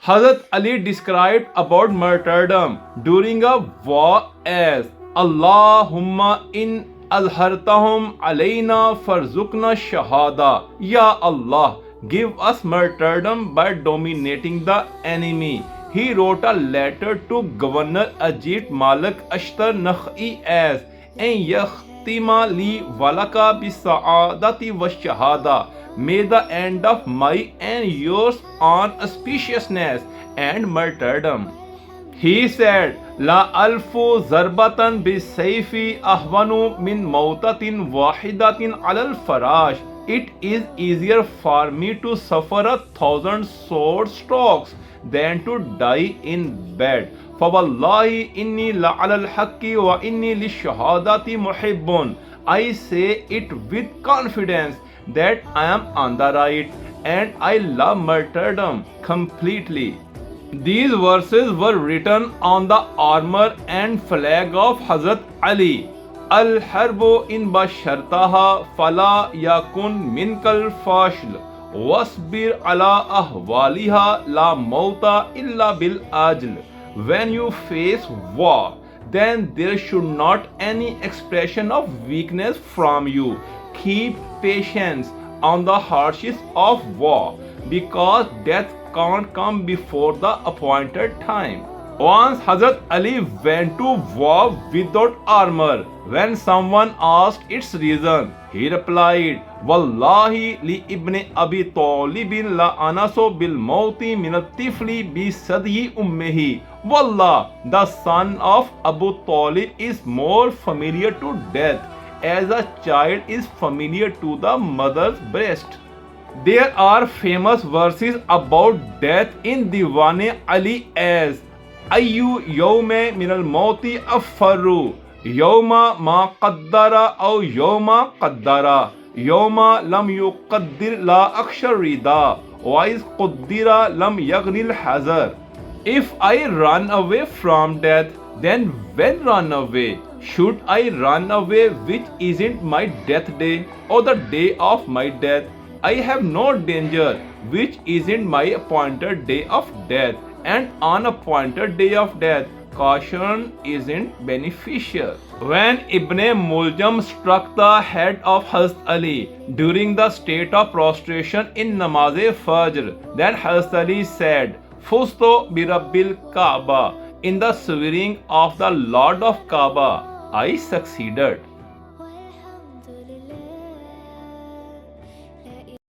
Hazrat Ali described about martyrdom during a war as Allahumma in azhartahum alayna farzukna shahada. Ya Allah, give us martyrdom by dominating the enemy. He wrote a letter to Governor Ajit Malik Ashtar Nakhi as En yakhtima li walaka bisaadati wa shahada. May the end of my and yours on auspiciousness and martyrdom. He said, La alfu zarbatan bisayfi ahwanu min mautatin wahidatin alal farash. It is easier for me to suffer 1,000 sword strokes than to die in bed. فَوَاللَّهِ إِنِّي لَعَلَى الْحَقِّ وَإِنِّي لِلشَّهَادَةِ مُحِبٌّ. I say it with confidence that I am on the right and I love martyrdom completely. These verses were written on the armor and flag of Hazrat Ali. Al-harbu in bashartaha fala yakun minkal fashl wasbir ala ahwaliha la mauta illa bil ajl. When you face war, then there should not any expression of weakness from you. Keep patience on the hardships of war, because death can't come before the appointed time. Once Hazrat Ali went to war without armor. When someone asked its reason, he replied, Wallahi li ibn Abi Talibin la anaso bil mauti min tifli bi sadhi ummehi. Wallah, the son of Abu Talib is more familiar to death as a child is familiar to the mother's breast. There are famous verses about death in Diwan Ali as Ayyu yawme minal mauti affaru yawma ma qaddara aw yawma qaddara yawma lam yuqaddir la aksharida wa is qaddira lam yaghnil hazar. If I run away from death, then when run away? Should I run away which isn't my death day or the day of my death? I have no danger which isn't my appointed day of death, and on appointed day of death caution isn't beneficial. When Ibn Muljam struck the head of Hazrat Ali during the state of prostration in Namaz-e-Fajr, then Hazrat Ali said, Fusto birabbil Kaaba, in the swearing of the Lord of Kaaba, I succeeded.